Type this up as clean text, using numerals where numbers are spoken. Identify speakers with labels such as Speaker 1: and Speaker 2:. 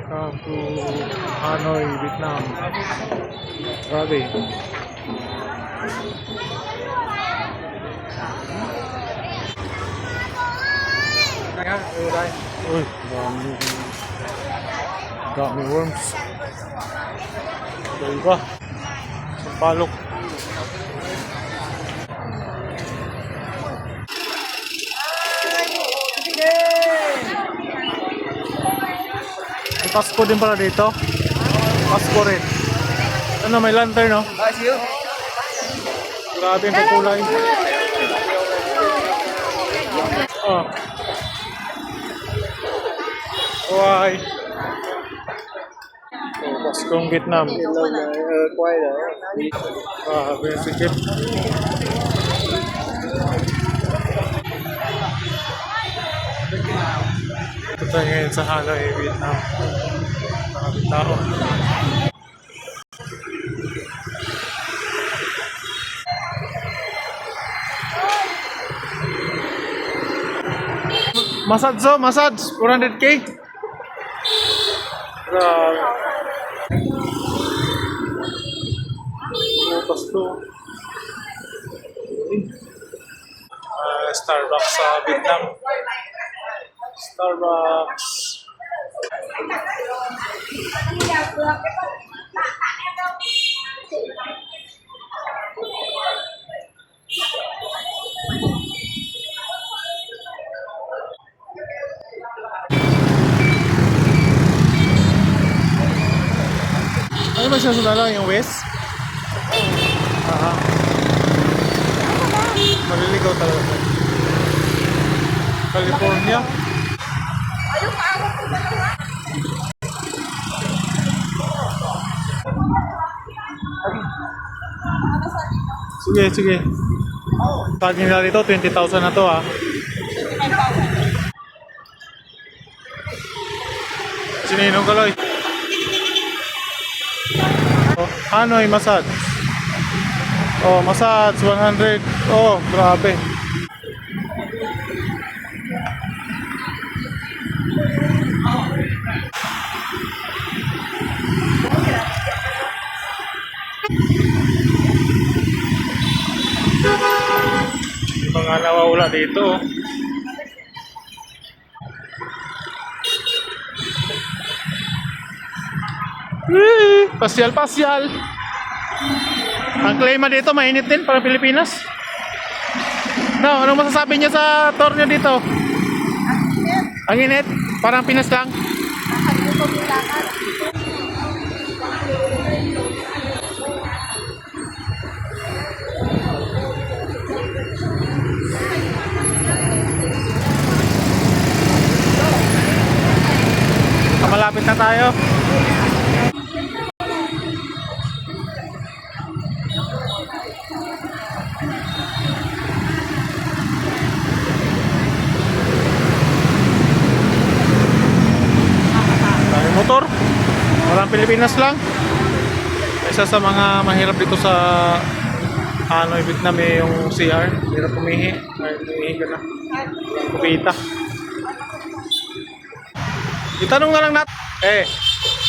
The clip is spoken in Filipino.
Speaker 1: Welcome to Hanoi, Vietnam. Grabe. Uy, dami worms. Ito iba. Sampalok. May Pasko din pala dito. Pasko rin. Ano, may lantern, no? Grabe yung kulay. Oh. Why? Oh, Paskong Vietnam. Grabe yung sikip. Ito tayo ngayon sa Hanoi, Vietnam. Maraming tao. Massage, 400k. Grabe. Bukas to. Starbucks sa Vietnam. Starbucks. Ano ba siya sa dalawa? Yung West? Aha. Maliligaw talaga. California. Sige. Tagin nila dito, 20,000 na to ha. Sininong kaloy? Oh, Hanoi massage. Oh, massage 100. Oh, grabe. Mga nawawala dito. Pasyal. Ang klima dito mainit din para Pilipinas. No, anong masasabi niyo sa tour niyo dito? Ang init, parang Pinas lang. Malapit na tayo. Motor, parang Pilipinas lang. Isa sa mga mahirap dito sa Hanoi, Vietnam yung CR. Hirap pumihi. Pumihi ka na. Kupita. Itanong na lang natin.